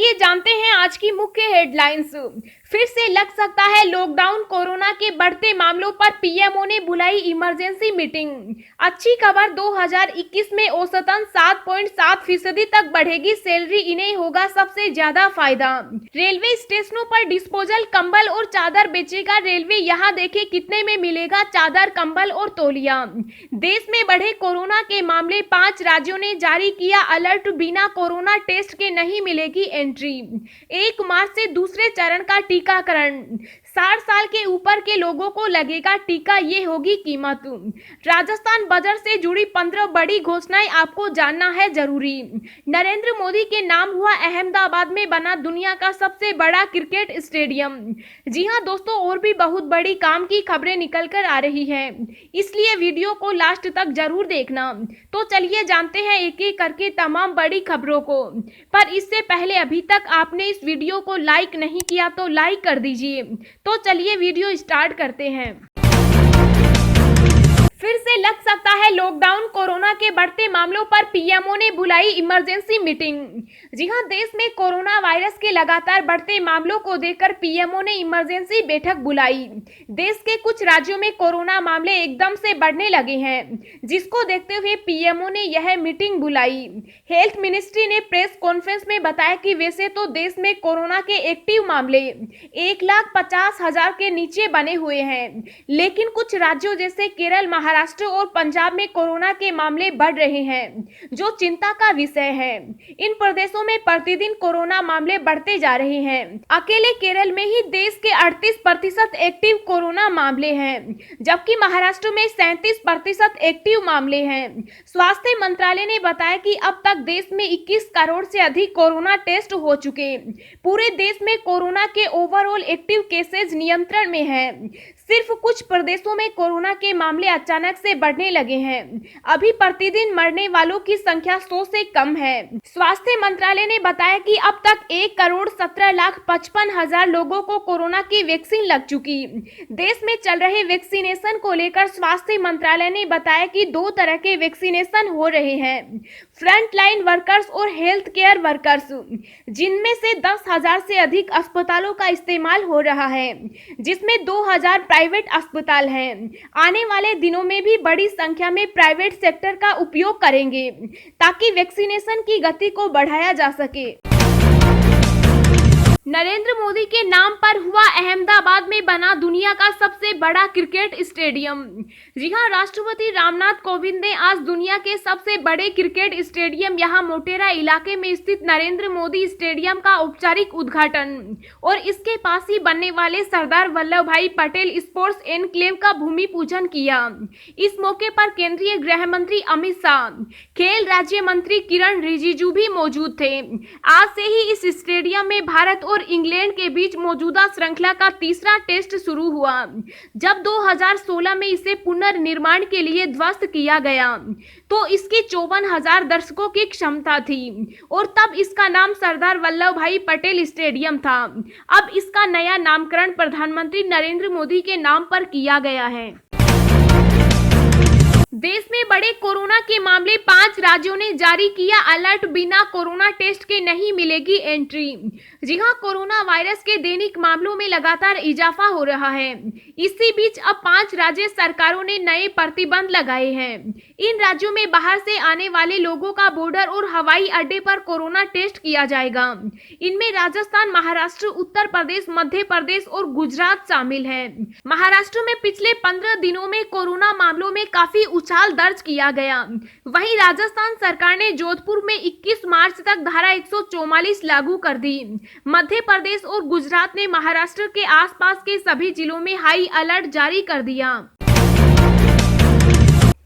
चलिए जानते हैं आज की मुख्य हेडलाइंस। फिर से लग सकता है लॉकडाउन, कोरोना के बढ़ते मामलों पर पीएमओ ने बुलाई इमरजेंसी मीटिंग। अच्छी खबर, 2021 में औसतन 7.7% तक बढ़ेगी सैलरी, इन्हें होगा सबसे ज्यादा फायदा। रेलवे स्टेशनों पर डिस्पोजल कंबल और चादर बेचेगा रेलवे, यहाँ देखें कितने में मिलेगा चादर, कंबल और तौलिया। देश में बढ़े कोरोना के मामले, 5 राज्यों ने जारी किया अलर्ट, बिना कोरोना टेस्ट के नहीं मिलेगी एंट्री। 1 मार्च से दूसरे चरण का टीकाकरण, 60 साल के ऊपर के लोगों को लगेगा टीका, ये होगी कीमत। राजस्थान बजट से जुड़ी 15 बड़ी घोषणाएं आपको जानना है जरूरी। नरेंद्र मोदी के नाम हुआ अहमदाबाद में बना दुनिया का सबसे बड़ा क्रिकेट स्टेडियम। जी हां दोस्तों, और भी बहुत बड़ी काम की खबरें निकल कर आ रही हैं, इसलिए वीडियो को लास्ट तक जरूर देखना। तो चलिए जानते हैं एक एक करके तमाम बड़ी खबरों को। पर इससे पहले अभी तक आपने इस वीडियो को लाइक नहीं किया तो लाइक कर दीजिए। तो चलिए वीडियो स्टार्ट करते हैं। फिर से लग सकता है लॉकडाउन, कोरोना के बढ़ते मामलों पर पीएमओ ने बुलाई इमरजेंसी मीटिंग। जी हां, देश में कोरोना वायरस के लगातार बढ़ते मामलों को देखकर पीएमओ ने इमरजेंसी बैठक बुलाई। देश के कुछ राज्यों में कोरोना मामले एकदम से बढ़ने लगे हैं, जिसको देखते हुए पीएमओ ने यह मीटिंग बुलाई। हेल्थ मिनिस्ट्री ने प्रेस कॉन्फ्रेंस में बताया कि वैसे तो देश में कोरोना के एक्टिव मामले 1,50,000 के नीचे बने हुए हैं, लेकिन कुछ राज्यों जैसे केरल, महाराष्ट्र और पंजाब में कोरोना के मामले बढ़ रहे हैं, जो चिंता का विषय है। इन प्रदेशों में प्रतिदिन कोरोना मामले बढ़ते जा रहे हैं। अकेले केरल में ही देश के 38% एक्टिव कोरोना मामले हैं, जबकि महाराष्ट्र में 37% एक्टिव मामले हैं। स्वास्थ्य मंत्रालय ने बताया कि अब तक देश में 21 करोड़ से अधिक कोरोना टेस्ट हो चुके। पूरे देश में कोरोना के ओवरऑल एक्टिव केसेज नियंत्रण में है। सिर्फ कुछ प्रदेशों में कोरोना के मामले अचानक से बढ़ने लगे हैं। अभी प्रतिदिन मरने वालों की संख्या 100 से कम है। स्वास्थ्य मंत्रालय ने बताया कि अब तक 1,17,55,000 लोगों को कोरोना की वैक्सीन लग चुकी। देश में चल रहे वैक्सीनेशन को लेकर स्वास्थ्य मंत्रालय ने बताया कि 2 तरह के वैक्सीनेशन हो रहे हैं, फ्रंट लाइन वर्कर्स और हेल्थ केयर वर्कर्स, जिनमें से 10,000 से अधिक अस्पतालों का इस्तेमाल हो रहा है, जिसमें 2,000 प्राइवेट अस्पताल हैं। आने वाले दिनों में भी बड़ी संख्या में प्राइवेट सेक्टर का उपयोग करेंगे, ताकि वैक्सीनेशन की गति को बढ़ाया जा सके। नरेंद्र मोदी के नाम पर हुआ अहमदाबाद में बना दुनिया का सबसे बड़ा क्रिकेट स्टेडियम। जी हां, राष्ट्रपति रामनाथ कोविंद ने आज दुनिया के सबसे बड़े क्रिकेट स्टेडियम यहां मोटेरा इलाके में स्थित नरेंद्र मोदी स्टेडियम का औपचारिक उद्घाटन और इसके पास ही बनने वाले सरदार वल्लभ भाई पटेल स्पोर्ट्स एनक्लेव का भूमि पूजन किया। इस मौके पर केंद्रीय गृह मंत्री अमित शाह, खेल राज्य मंत्री किरण रिजिजू भी मौजूद थे। आज से ही इस स्टेडियम में भारत और इंग्लैंड के बीच मौजूदा श्रृंखला का तीसरा टेस्ट शुरू हुआ, जब 2016 में इसे पुनर्निर्माण के लिए ध्वस्त किया गया तो इसकी 54,000 दर्शकों की क्षमता थी और तब इसका नाम सरदार वल्लभ भाई पटेल स्टेडियम था। अब इसका नया नामकरण प्रधानमंत्री नरेंद्र मोदी के नाम पर किया गया है। देश में बढ़े कोरोना के मामले, 5 राज्यों ने जारी किया अलर्ट, बिना कोरोना टेस्ट के नहीं मिलेगी एंट्री। जी हां, कोरोना वायरस के दैनिक मामलों में लगातार इजाफा हो रहा है। इसी बीच अब 5 राज्य सरकारों ने नए प्रतिबंध लगाए हैं। इन राज्यों में बाहर से आने वाले लोगों का बॉर्डर और हवाई अड्डे पर कोरोना टेस्ट किया जाएगा। इनमें राजस्थान, महाराष्ट्र, उत्तर प्रदेश, मध्य प्रदेश और गुजरात शामिल है। महाराष्ट्र में पिछले 15 दिनों में कोरोना मामलों में काफी उछाल दर्ज किया गया। वहीं राजस्थान सरकार ने जोधपुर में 21 मार्च तक धारा 144 लागू कर दी। मध्य प्रदेश और गुजरात ने महाराष्ट्र के आसपास के सभी जिलों में हाई अलर्ट जारी कर दिया।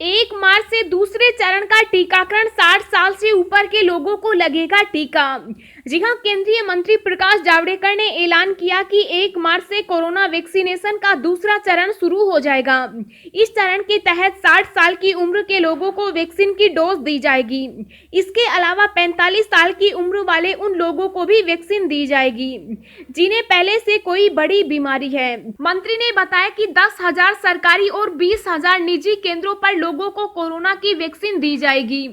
1 मार्च से दूसरे चरण का टीकाकरण, 60 साल से ऊपर के लोगों को लगेगा टीका। जी हां, केंद्रीय मंत्री प्रकाश जावड़ेकर ने ऐलान किया कि 1 मार्च से कोरोना वैक्सीनेशन का दूसरा चरण शुरू हो जाएगा। इस चरण के तहत 60 साल की उम्र के लोगों को वैक्सीन की डोज दी जाएगी। इसके अलावा 45 साल की उम्र वाले उन लोगों को भी वैक्सीन दी जाएगी जिन्हें पहले से कोई बड़ी बीमारी है। मंत्री ने बताया कि 10,000 सरकारी और 20,000 निजी केंद्रों पर लोगों को कोरोना की वैक्सीन दी जाएगी।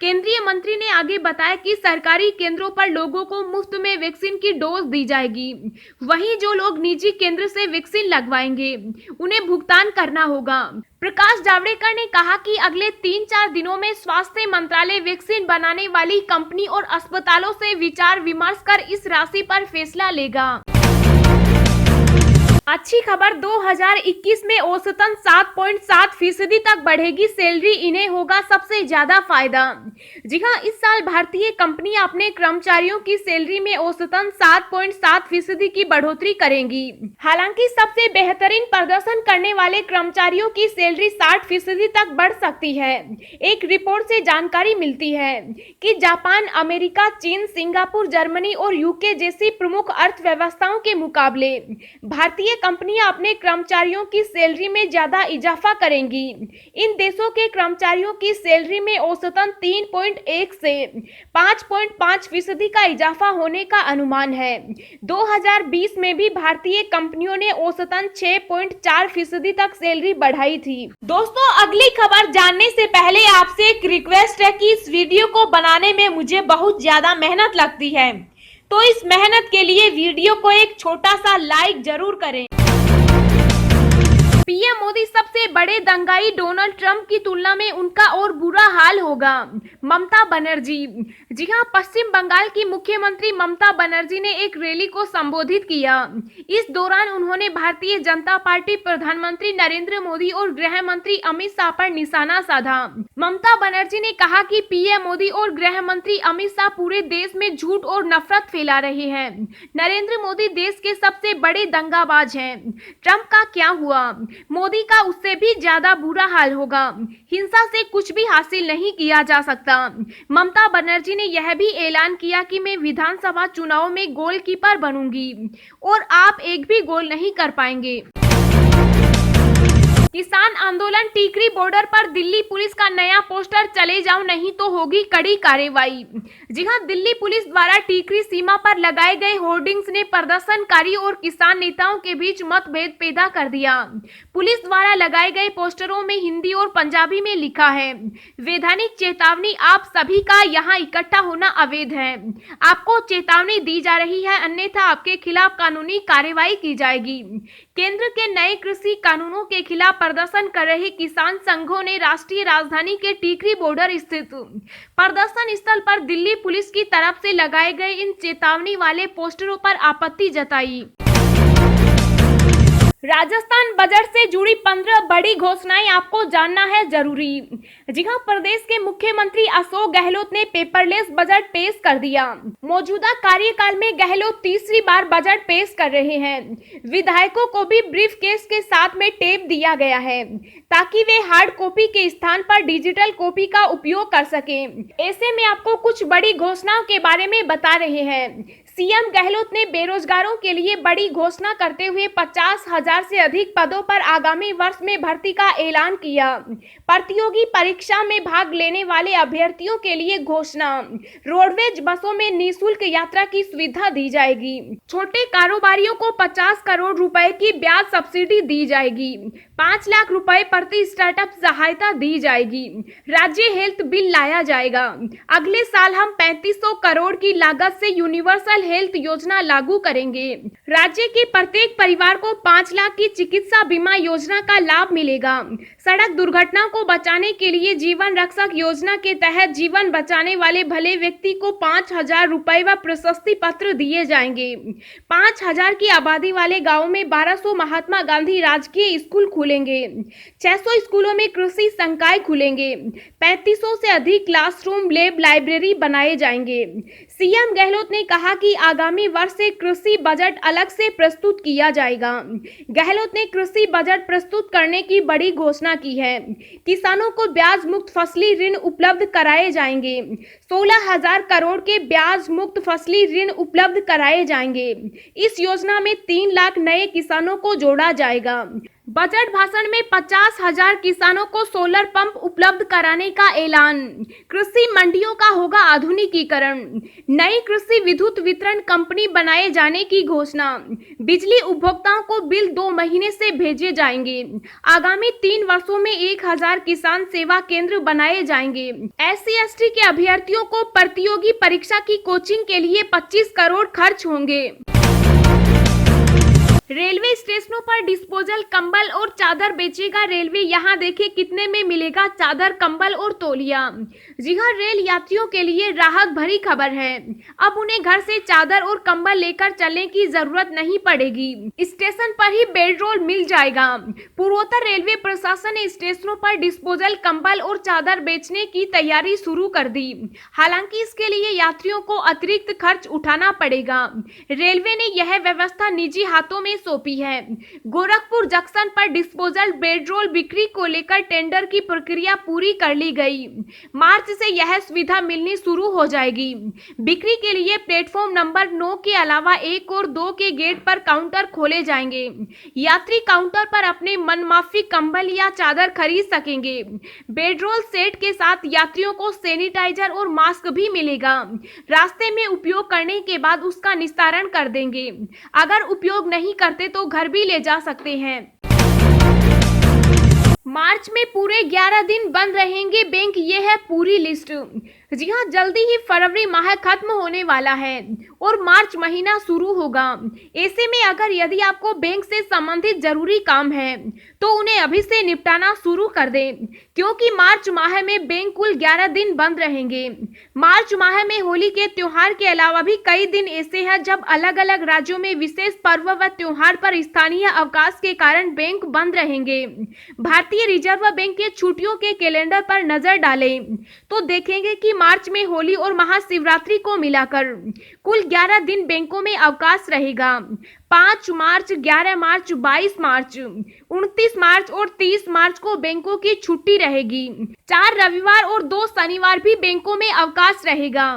केंद्रीय मंत्री ने आगे बताया कि सरकारी केंद्रों पर लोगों को मुफ्त में वैक्सीन की डोज दी जाएगी। वहीं जो लोग निजी केंद्र से वैक्सीन लगवाएंगे उन्हें भुगतान करना होगा। प्रकाश जावड़ेकर ने कहा कि अगले 3-4 दिनों में स्वास्थ्य मंत्रालय वैक्सीन बनाने वाली कंपनी और अस्पतालों से विचार विमर्श कर इस राशि पर फैसला लेगा। अच्छी खबर, 2021 में औसतन 7.7% तक बढ़ेगी सैलरी, इन्हें होगा सबसे ज्यादा फायदा। जी हां, इस साल भारतीय कंपनियां अपने कर्मचारियों की सैलरी में औसतन 7.7% की बढ़ोतरी करेंगी। हालांकि सबसे बेहतरीन प्रदर्शन करने वाले कर्मचारियों की सैलरी 60% तक बढ़ सकती है। एक रिपोर्ट से जानकारी मिलती है कि जापान, अमेरिका, चीन, सिंगापुर, जर्मनी और यूके जैसी प्रमुख अर्थव्यवस्थाओं के मुकाबले भारतीय कंपनियां अपने कर्मचारियों की सैलरी में ज्यादा इजाफा करेंगी। इन देशों के कर्मचारियों की सैलरी में औसतन 3.1 से 5.5% का इजाफा होने का अनुमान है। 2020 में भी भारतीय कंपनियों ने औसतन 6.4% तक सैलरी बढ़ाई थी। दोस्तों, अगली खबर जानने से पहले आपसे एक रिक्वेस्ट है कि इस वीडियो को बनाने में मुझे बहुत ज्यादा मेहनत लगती है, तो इस मेहनत के लिए वीडियो को एक छोटा सा लाइक जरूर करें। पीएम मोदी सबसे बड़े दंगाई डोनाल्ड ट्रंप की तुलना में उनका और बुरा हाल होगा। ममता बनर्जी, जी हां, पश्चिम बंगाल की मुख्यमंत्री ममता बनर्जी ने एक रैली को संबोधित किया। इस दौरान उन्होंने भारतीय जनता पार्टी, प्रधानमंत्री नरेंद्र मोदी और गृह मंत्री अमित शाह पर निशाना साधा। ममता बनर्जी ने कहा कि पीएम मोदी और गृह मंत्री अमित शाह पूरे देश में झूठ और नफरत फैला रहे हैं। नरेंद्र मोदी देश के सबसे बड़े दंगाबाज हैं। ट्रंप का क्या हुआ? मोदी का उससे भी ज्यादा बुरा हाल होगा। हिंसा से कुछ भी हासिल नहीं किया जा सकता। ममता बनर्जी ने यह भी ऐलान किया कि मैं विधानसभा चुनाव में गोलकीपर बनूंगी और आप एक भी गोल नहीं कर पाएंगे। किसान आंदोलन, टीकरी बॉर्डर पर दिल्ली पुलिस का नया पोस्टर, चले जाओ नहीं तो होगी कड़ी कार्रवाई। जी हां, दिल्ली पुलिस द्वारा टीकरी सीमा पर लगाए गए होर्डिंग्स ने प्रदर्शनकारी और किसान नेताओं के बीच मतभेद पैदा कर दिया। पुलिस द्वारा लगाए गए पोस्टरों में हिंदी और पंजाबी में लिखा है, वैधानिक चेतावनी, आप सभी का यहाँ इकट्ठा होना अवैध है। आपको चेतावनी दी जा रही है, अन्यथा आपके खिलाफ कानूनी कार्रवाई की जाएगी। केंद्र के नए कृषि कानूनों के खिलाफ प्रदर्शन कर रहे किसान संघों ने राष्ट्रीय राजधानी के टीकरी बॉर्डर स्थित प्रदर्शन स्थल पर दिल्ली पुलिस की तरफ से लगाए गए इन चेतावनी वाले पोस्टरों पर आपत्ति जताई। राजस्थान बजट से जुड़ी 15 बड़ी घोषणाएं आपको जानना है जरूरी। जी हां, प्रदेश के मुख्यमंत्री अशोक गहलोत ने पेपरलेस बजट पेश कर दिया। मौजूदा कार्यकाल में गहलोत तीसरी बार बजट पेश कर रहे हैं। विधायकों को भी ब्रीफ केस के साथ में टेप दिया गया है ताकि वे हार्ड कॉपी के स्थान पर डिजिटल कॉपी का उपयोग कर सकें। ऐसे में आपको कुछ बड़ी घोषणाओं के बारे में बता रहे हैं। सीएम गहलोत ने बेरोजगारों के लिए बड़ी घोषणा करते हुए 50,000 से अधिक पदों पर आगामी वर्ष में भर्ती का ऐलान किया। प्रतियोगी परीक्षा में भाग लेने वाले अभ्यर्थियों के लिए घोषणा, रोडवेज बसों में निःशुल्क यात्रा की सुविधा दी जाएगी। छोटे कारोबारियों को 50 करोड़ रुपए की ब्याज सब्सिडी दी जाएगी। 5 लाख रुपए प्रति स्टार्टअप सहायता दी जाएगी। राज्य हेल्थ बिल लाया जाएगा। अगले साल हम 3500 करोड़ की लागत से यूनिवर्सल हेल्थ योजना लागू करेंगे। राज्य के प्रत्येक परिवार को 5 लाख की चिकित्सा बीमा योजना का लाभ मिलेगा। सड़क दुर्घटना को बचाने के लिए जीवन रक्षक योजना के तहत जीवन बचाने वाले भले व्यक्ति को 5,000 रुपए व प्रशस्ति पत्र दिए जाएंगे। 5,000 की आबादी वाले गाँव में 1200 महात्मा गांधी राजकीय स्कूल खुलेंगे। 600 स्कूलों में कृषि संकाय खुलेंगे। 3500 से अधिक क्लासरूम, लैब, लाइब्रेरी बनाए जाएंगे। सीएम गहलोत ने कहा कि आगामी वर्ष से कृषि बजट अलग से प्रस्तुत किया जाएगा। गहलोत ने कृषि बजट प्रस्तुत करने की बड़ी घोषणा की है। किसानों को ब्याज मुक्त फसली ऋण उपलब्ध कराए जाएंगे। 16,000 करोड़ के ब्याज मुक्त फसली ऋण उपलब्ध कराए जाएंगे। इस योजना में 3 लाख नए किसानों को जोड़ा जाएगा। बजट भाषण में 50,000 किसानों को सोलर पंप उपलब्ध कराने का ऐलान। कृषि मंडियों का होगा आधुनिकीकरण। नई कृषि विद्युत वितरण कंपनी बनाए जाने की घोषणा। बिजली उपभोक्ताओं को बिल 2 महीने से भेजे जाएंगे। आगामी 3 वर्षों में 1,000 किसान सेवा केंद्र बनाए जाएंगे। SC/ST के अभ्यर्थियों को प्रतियोगी परीक्षा की कोचिंग के लिए 25 करोड़ खर्च होंगे। रेलवे स्टेशनों पर डिस्पोजल कंबल और चादर बेचेगा रेलवे। यहाँ देखिए कितने में मिलेगा चादर, कंबल और तौलिया। जी हाँ, रेल यात्रियों के लिए राहत भरी खबर है। अब उन्हें घर से चादर और कंबल लेकर चलने की जरूरत नहीं पड़ेगी। स्टेशन पर ही बेडरोल मिल जाएगा। पूर्वोत्तर रेलवे प्रशासन ने स्टेशनों पर डिस्पोजल कंबल और चादर बेचने की तैयारी शुरू कर दी। हालांकि इसके लिए यात्रियों को अतिरिक्त खर्च उठाना पड़ेगा। रेलवे ने यह व्यवस्था निजी हाथों में सौंपी है। गोरखपुर जंक्शन पर डिस्पोजल बेडरोल बिक्री को लेकर टेंडर की प्रक्रिया पूरी कर ली गई। मार्च से यह सुविधा मिलनी शुरू हो जाएगी। बिक्री के लिए प्लेटफॉर्म नंबर 9 के अलावा 1 और 2 के गेट पर काउंटर खोले जाएंगे। यात्री काउंटर पर अपने मनमाफिक कंबल या चादर खरीद सकेंगे। बेडरोल सेट के साथ यात्रियों को सैनिटाइजर और मास्क भी मिलेगा। रास्ते में उपयोग करने के बाद उसका निस्तारण कर देंगे। अगर उपयोग नहीं करते तो घर भी ले जा सकते हैं। मार्च में पूरे 11 दिन बंद रहेंगे बैंक, ये है पूरी लिस्ट। जी हाँ, जल्दी ही फरवरी माह खत्म होने वाला है और मार्च महीना शुरू होगा। ऐसे में अगर यदि आपको बैंक से संबंधित जरूरी काम है तो उन्हें अभी से निपटाना शुरू कर दें, क्योंकि मार्च माह में बैंक कुल 11 दिन बंद रहेंगे। मार्च माह में होली के त्योहार के अलावा भी कई दिन ऐसे हैं जब अलग अलग राज्यों में विशेष पर्व व त्योहार पर स्थानीय अवकाश के कारण बैंक बंद रहेंगे। भारतीय रिजर्व बैंक के छुट्टियों के कैलेंडर पर नजर डालें तो देखेंगे कि मार्च में होली और महाशिवरात्रि को मिलाकर कुल 11 दिन बैंकों में अवकाश रहेगा। 5 मार्च, 11 मार्च, 22 मार्च, 29 मार्च और 30 मार्च को बैंकों की छुट्टी रहेगी। 4 रविवार और 2 शनिवार भी बैंकों में अवकाश रहेगा।